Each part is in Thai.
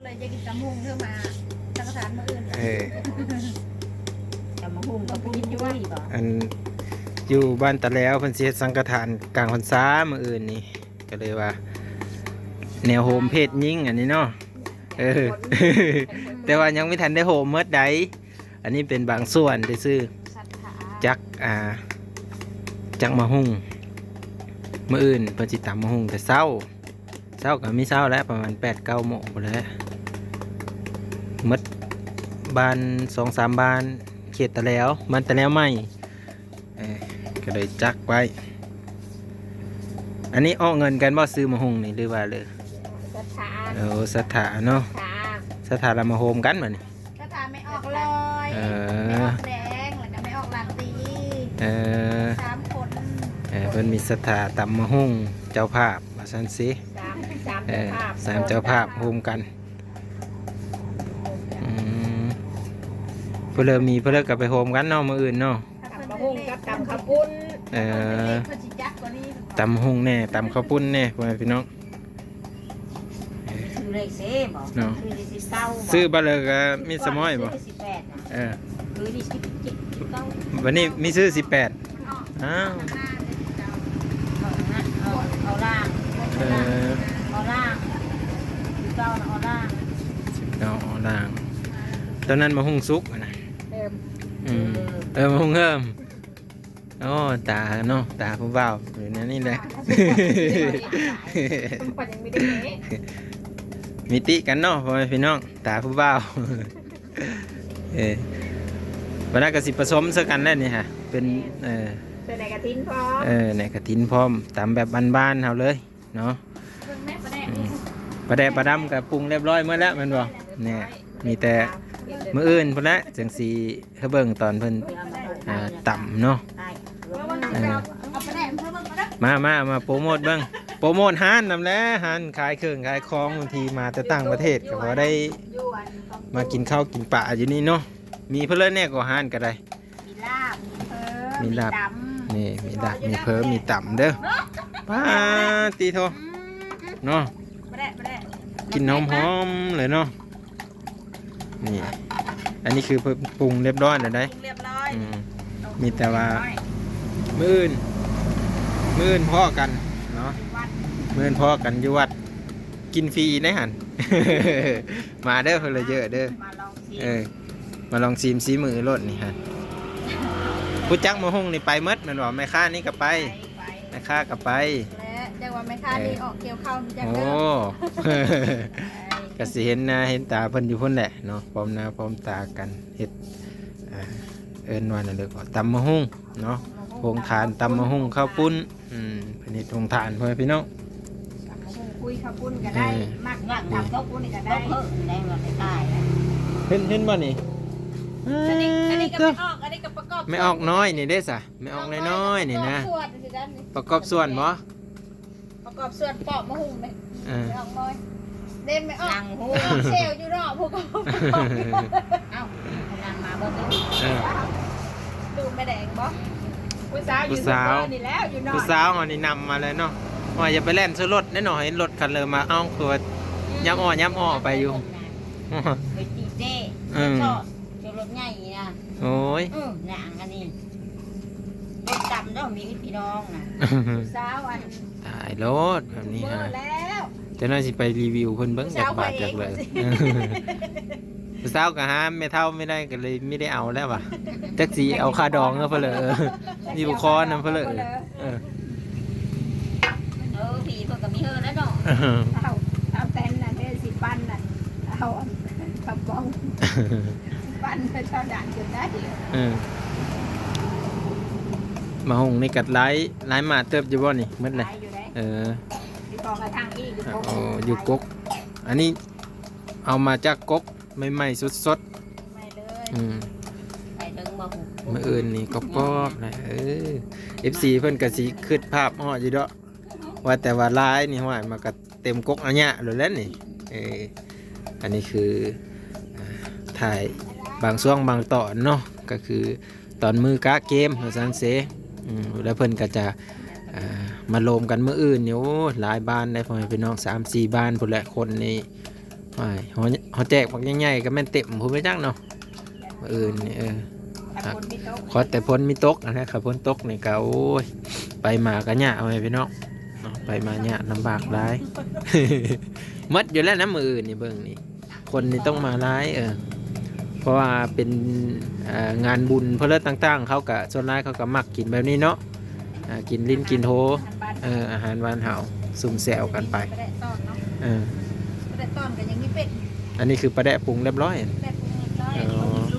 เลยจะกินตำหุงเพื่อมาสังสรรค์มื้ออื่น ตำมะฮุ่งกับปุ้ยจุ้ยบ่ อันอยู่บ้านตะแล้วเพิ่นสิเฮ็ดสังฆทานกลางพรรษามื้ออื่นนี่ก็เลยว่า แนวโฮมเพศยิ่งอันนี้เนาะแต่ว่ายังไม่ทันได้โฮมเมื่อใดอันนี้เป็นบางส่วนได้ซื้อ สัทธา จักมะฮุ่งมื้ออื่นเพิ่นสิตำมะฮุ่งแต่เช้าก็มีเช้าแล้วประมาณ 8-9 โมงพุ่นแหล้วหมดบ้าน 2-3 บ้านเขตตะแล้วบ้านตะแล้วใหม่ก็เลยจักไว้อันนี้ออกเงินกันบ่ซื้อมะฮุ่งนี่หรือว่าเลย สัทธา สถาเนาะ สัทธา สถาเรามาโฮมกันบัดนี้ สัทธาไม่ออกลอย เอ ไม่ อ ออกแดงแล้วก็ไม่ออกลาตี 3 คน เพิ่นมีสถาตำมะฮุ่งเจ้าภาพว่าซั่นสิ สามเจ้าภาพ 3เจ้าภาพโฮมกันเพื่อเริ่มมีเพื่อเลิกกลับไปโฮมกันเนาะมื้ออื่นเนาะ ตำมะฮุ่งกับตำข้าวปุ้น เพิ่นสิจักกว่านี้ ตำมะฮุ่งแน่ตำข้าวปุ้นแน่พ่อแม่พี่น้อง ซื้อเลขเซ่บ่ เนาะ ซื้อที่เก้าบ่ ซื้อบ่เลยก็มีสมอยบ่ ซื้อที่18นะ เออ ซื้อที่17 19 วันนี้มีซื้อ18 ออก อ้าว ข้างหน้าเลยเจ้า เอาล่าง เออ เอาล่างเก้าเอาล่าง เอาล่างตอนนั้นมะฮุ่งสุกอะนะ เติม มะฮุ่งเฮิมโอ้ตาเนาะตาผู้บ่าวอยู่ในนี่แหละ ปันยังไม่ได้เอ๊ะ มิติกันเนาะพ่อแม่พี่น้องตาผู้บ่าว วันนั้นก็สิผสมซะกันแล้วนี่ฮะเป็นใส่ในกระทินพร้อม ในกระถินพร้อมตามแบบบ้านๆเฮาเลยเนาะ เพิ่นแม่ประแดกนี่ ประแดะประดำกับปรุงเรียบร้อยเมื่อแล้วแม่นบ่เนี่ยมีแต่มื้ออื่นพุ่นละจังสิเฮาเบิ่งตอนเพิ่นต่ำเนาะ ได้ เอาประแดกเพิ่มมาเด้อ มาโปรโมทเบิ่งโปรโมทร้านนำแล้วร้านขายเครื่องขายของบางทีมาแต่ต่างประเทศก็พอได้ อยู่อันของ มากินข้าวกินปลาอยู่นี่เนาะมีเพิ่นเลยแน่ก็ร้านก็ได้ มีลาบมีเพิ่ม มีลาบ ตำ นี่มีดักมีเพิ่มมีต่ำเด้อป้าตีโทเนาะ ประแดก กินหอมๆเลยเนาะนี่อันนี้คือปรุงเรียบร้อยแล้วได้ เรียบร้อย มีแต่ว่ามื้ออื่นพ่อกันเนาะมื้ออื่นพ่อกันอยู่วัดกินฟรีได้หัน มาเด้อเพิ่นเลยเยอะเด้อ มาลองชิม มาลองชิมซีมือรถนี่ฮะผู้จักมะฮุ่งนี่ไปหมดแม่นบ่แม่ค้านี่ก็ไป ไป แม่ค้าก็ไป และจังว่าไม่ค่านี่ออกเกี่ยวข้าวมีจัง โอ้ เด้อ ก็สิเห็นหน้าเห็นตาเพิ่นอยู่พุ่นแหละเนาะพร้อมหน้าพร้อมตากันเฮ็ดเอิ้นว่านั่นเด้อก็ตำมะฮุ่งเนาะโรงทานตำมะฮุ่งข้าวปุ้นเพิ่นเฮ็ดโรงทานพ่อแม่พี่น้อง คุยข้าวปุ้นก็ได้มัก อยากทำข้าวปุ้นนี่ก็ได้เพิ่มได้เงินได้นะ เห็นบ่นี่ อันนี้ก็ไม่ออกอันนี้ก็ประกอบ ไม่ออกน้อยนี่เด้ซะไม่ออกน้อยๆนี่นะ ส่วนสิด้านนี้ ประกอบส่วนบ่ ประกอบส่วนปอกมะฮุ่งไม่ เออ ออกน้อยเด่นไม่ออก นั่งหู เซลอยู่รอบพวกเขา เอ้านั่งมาเบิ่ง เออ ดูไม่แดงบ่ผู้สาวอยู่ ผู้สาว นี่แล้วอยู่นอก ผู้สาวเฮานี่นำมาเลยเนาะว่าอย่าไปแล่นซื้อรถแน่นอนเห็นรถคันเลยมาเอ้าคือว่าย้ำอ้อไปอยู่ ไปตีเจ้ชอบเจ้ารถใหญ่นะ โอ้ย หนังอันนี้รถดำต้องมีพี่น้องนะ ผู้สาวอัน ตายรถแบบนี้ เบอ ฮะ ร์แล้ว จะน่าสิไปรีวิวเพิ่นเบิ่งจากบาทจากเลยผู้สาวก็หาแม่เฒ่าไม่ได้ก็เลยไม่ได้เอาแล้วว่ะจักสิเอาค่าดองเนาะเพิ่นเลยนี่บุคอนํเพิ่นเลยเออ ผีเพิ่งก็มีเฮอแล้วเนาะ เอาเต้นน่ะเด้สิปั้นน่ะเอากระป๋องปั้นไปเท่าด่านจนได้ เออมาหงนี่กัดไล่มาเติบอยู่บ่นี่หมดเลย อยู่ได้ เออ ที่กองกระทั่งอีกอยู่ โอ้อยู่กกอันนี้เอามาจากกกใหม่ๆสด ไม่เลย ๆ ไปถึงมาหู มื้ออื่นนี่กรอบๆนะFC เพิ่นก็สิคิดภาพฮอดอยู่ดอกว่าแต่ว่าลายนี่ห้อยมาก็เต็มกกอันเนี้ยเลยแล้วนี่อันนี้คือถ่ายบางช่วงบางตอนเนาะก็คือตอนมือกะเกมว่าซั่นเซแล้วเพิ่นก็จะมาโลมกันมื้ออื่นนี่โอ้หลายบ้านได้พ่อแม่พี่น้อง 3-4 บ้านพุ่นแหละคนนี่ฮ เขาแจกบักใหญ่ๆก็แม่นเต็มพูดไม่จักเนาะมื้ออื่นนี่ถ้าคนมีโต๊ะ ขอแต่พ้นมีตกนะครับพ้นตกนี่ก็โอ้ยไปมาก็ยะเอาไว้พี่น้องเนาะไปมาเนี่ยลำบากร้าย มัดอยู่แล้วนะมืออื่นนี่เบิ่งนี่คนนี่ต้องมาร้ายเพราะว่าเป็นงานบุญเพลิดต่างๆเขากะส่วนร้ายเขาก็มักกินแบบนี้เนาะกินลิ้นกินโถอาหารหวานเห่าซุ่มแซวกันไป ปลาแดะต้อนเนาะ เออ ปลาแดะต้อนกันอย่างนี้เป็ด อันนี้คือปลาแดะปรุงเรียบร้อย แดะปรุงเรียบร้อย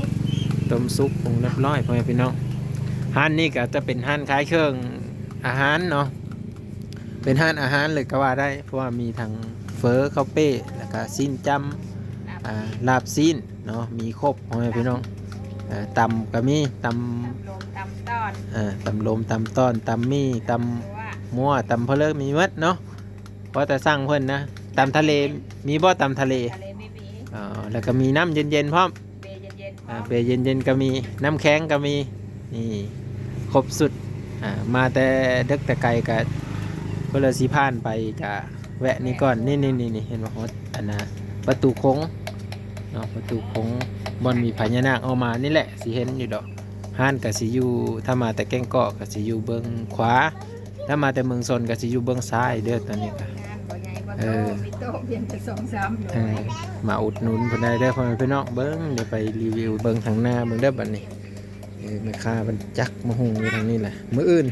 ต้มซุป ต้มซุปปรุงเรียบร้อยพ่อแม่พี่น้องห้านนี่ก็จะเป็นห้านขายเครื่องอาหารเนาะเป็นห้านอาหารเลยก็ว่าได้เพราะว่ามีทั้งเฟอข้าวเป้แล้วก็ซีนจำลาบซีนเนาะมีครบพ่อแม่พี่น้องตำก็มีตำ ลมตำต้อน ตำลมตำต้อนตำมี่ต ว่า ำมั่วตำเพลิมีหมัดเนาะเพราะแต่สั่งเพิ่นนะตำทะเลมีบ่ตำทะเล ทะเลไม่มี แล้วก็มีน้ำเย็นๆพร้อม เบยเย็น เบยเย็นๆก็มีน้ำแข็งก็มีนี่ครบสุดมาแต่ดึกแต่ไกลก็เพื่อสิผ่านไปจะแวะนี่ก่อนนี่เห็นว่าฮอดอันน่ะประตูโค้งเนาะประตูโค้งบอนมีพญานาคเอามานี่แหละสิเห็นอยู่ดอกห้านกับสิอยู่ถ้ามาแต่แก้งเกาะกับสิอยู่เบื้องขวาถ้ามาแต่เมืองซนกับสิอยู่เบื้องซ้ายเด้อตอนนี้ก็ งานบ่ใหญ่บ่โตมีโต๊ะเพียงแต่2-3 มาอุดหนุนเพิ่นได้เด้อพ่อแม่พี่น้องเบิ่งเดี๋ยวไปรีวิวเบิ่งทางหน้าเบิ่งเด้อบัดนี้แม่ค้าเพิ่นจักมาหุงอยู่ทางนี้แหละมื้ออื่น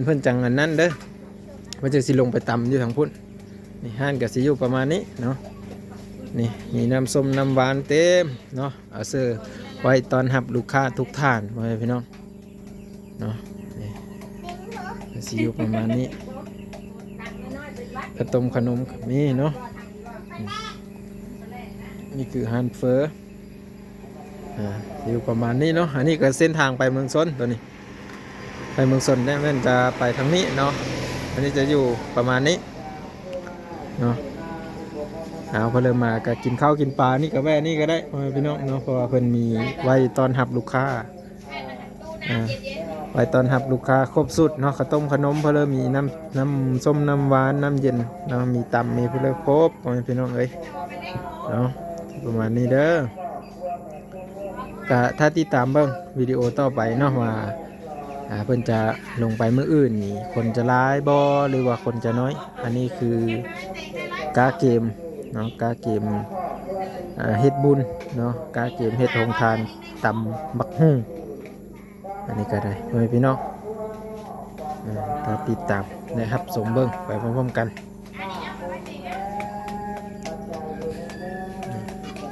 เพิ่นจังอันนั้นเด้อว่าจะสิลงไปตำอยู่ทางพุ่นนี่ห้านก็สิอยู่ประมาณนี้เนาะนี่มีน้ำส้มน้ำหวานเต็มเนาะเอาเสื้อไว้ตอนรับลูกค้าทุกท่านพ่อแม่พี่น้องเนาะนี่ก็สิอยู่ประมาณนี้ขนมก็มีเนาะ นี่คือฮันเฟอร์อยู่ประมาณนี้เนาะอันนี้ก็เส้นทางไปเมืองซนตัวนี้ไปเมืองซนเนี่ยมันจะไปทางนี้เนาะอันนี้จะอยู่ประมาณนี้เนาะเอาพอเริ่มมาก็กินข้าวกินปลานี่ก็แว่นี่ก็ได้พี่น้องเนาะเพราะว่าเพิ่นมีไว้ตอนรับลูกค้าไว้ตอนรับลูกค้าครบสุดเนาะข้าวต้มขนมพอเริ่มมีน้ำส้มน้ำหวานน้ำเย็นเนาะมีตำมีพอเริ่มครบพี่น้องเอ้ยเนาะประมาณนี้เด้อก็ถ้าติดตามเบิ่งวิดีโอต่อไปเนาะว่าเพิ่นจะลงไปมื้ออื่นนี่คนจะร้ายบ่หรือว่าคนจะน้อยอันนี้คือกาเกมเนาะกาเกมเฮ็ดบุญเนาะกาเกมเฮ็ดโรงทานตำบักหุ่งอันนี้ก็ได้เพื่อนพี่น้องถ้าติดตามนะครับสมเบิ่งไปพร้อมๆกัน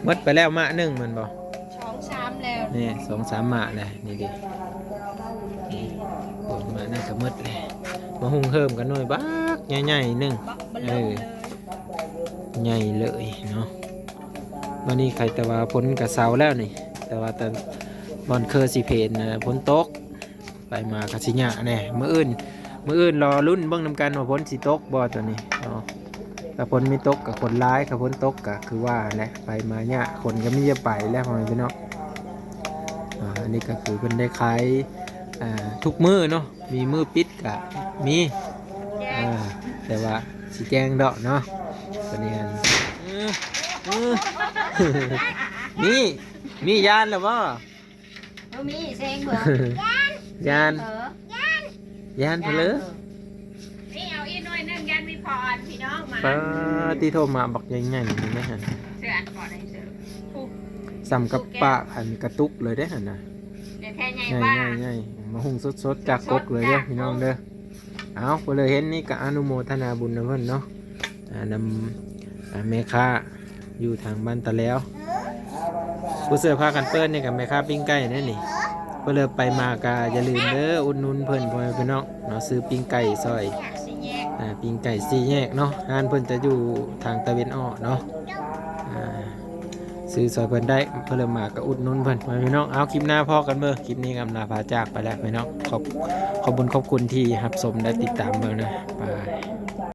หมดไปแล้วมะหนึ่งมันบ่ 2-3แล้ว นี่2-3มะเลยนี่ดินี่โอ้มะนั่นก็หมดเลยมาหุงเพิ่มกันหน่อยบักใหญ่ๆหนึ่ง บักเบลอเลย ใหญ่เลยเนาะวันนี้ใครแต่ว่าพ้นกับเสาแล้วนี่แต่ว่าตอนบอนเคอร์สิเพนพ้นตกไปมากสิญะแน่มื้ออื่นรอรุ่นเบิ่งนำกันว่าพ้นสิตกบ่ตัวนี้เนาะถ้าพ้นไม่ตกกับคนร้ายกับพ้นตกก็คือว่าแหละไปมาญะคนก็ไม่จะไปแล้วพ่อแม่พี่น้องอันนี้ก็คือเพิ่นได้ขายทุกมื้อเนาะมีมื้อปิดก็มีแต่ว่าสิแจ้งดอกเนาะตอนนี้นี่มียานหรือเปล่า บ่มีเซงเบิ่ง ยาน เออย านเพลอ นี่เอาอีกหน่อยนึงยันมีพรพี่น้องมา ปาที่โทรมาบอกใหญ่ๆนี่นะฮะ เสืออันก่อนให้เสือผู้ ซ้ำกับปะอันกระตุกเลยได้หันนะ เดี๋ยวแค่ใหญ่ ใหญ่ ว่า ใหญ่มาหุงสดๆจากกกเลยเด้อพี่น้องเด้อเอาไปเลยเห็นนี่ก็อนุโมทนาบุญนะเพื่อนเนาะนำแม่ค้าอยู่ทางบ้านตะแล้วผู้เสื้อผ้ากันเปิ้ลนี่กับแม่ค้าปิ้งไก่นั่นนี่เพื่อเลยไปมากาอย่าลืมเด้ออุดหนุนเพิ่นพ่อแม่พี่น้องเนาะซื้อปิ้งไก่ซอย สิแยก ปิ้งไก่สี่แยกเนาะงานเพิ่นจะอยู่ทางตะเวนออกเนาะซื้อซอยเพิ่นได้เพื่อเลยมากับอุดหนุนเพิ่นพ่อแม่พี่น้องเอาคลิปหน้าพอกันเบ้อคลิปนี้กำลาพาจากไปแล้วพี่น้องขอบคุณที่รับชมและติดตามเบ้อนะบาย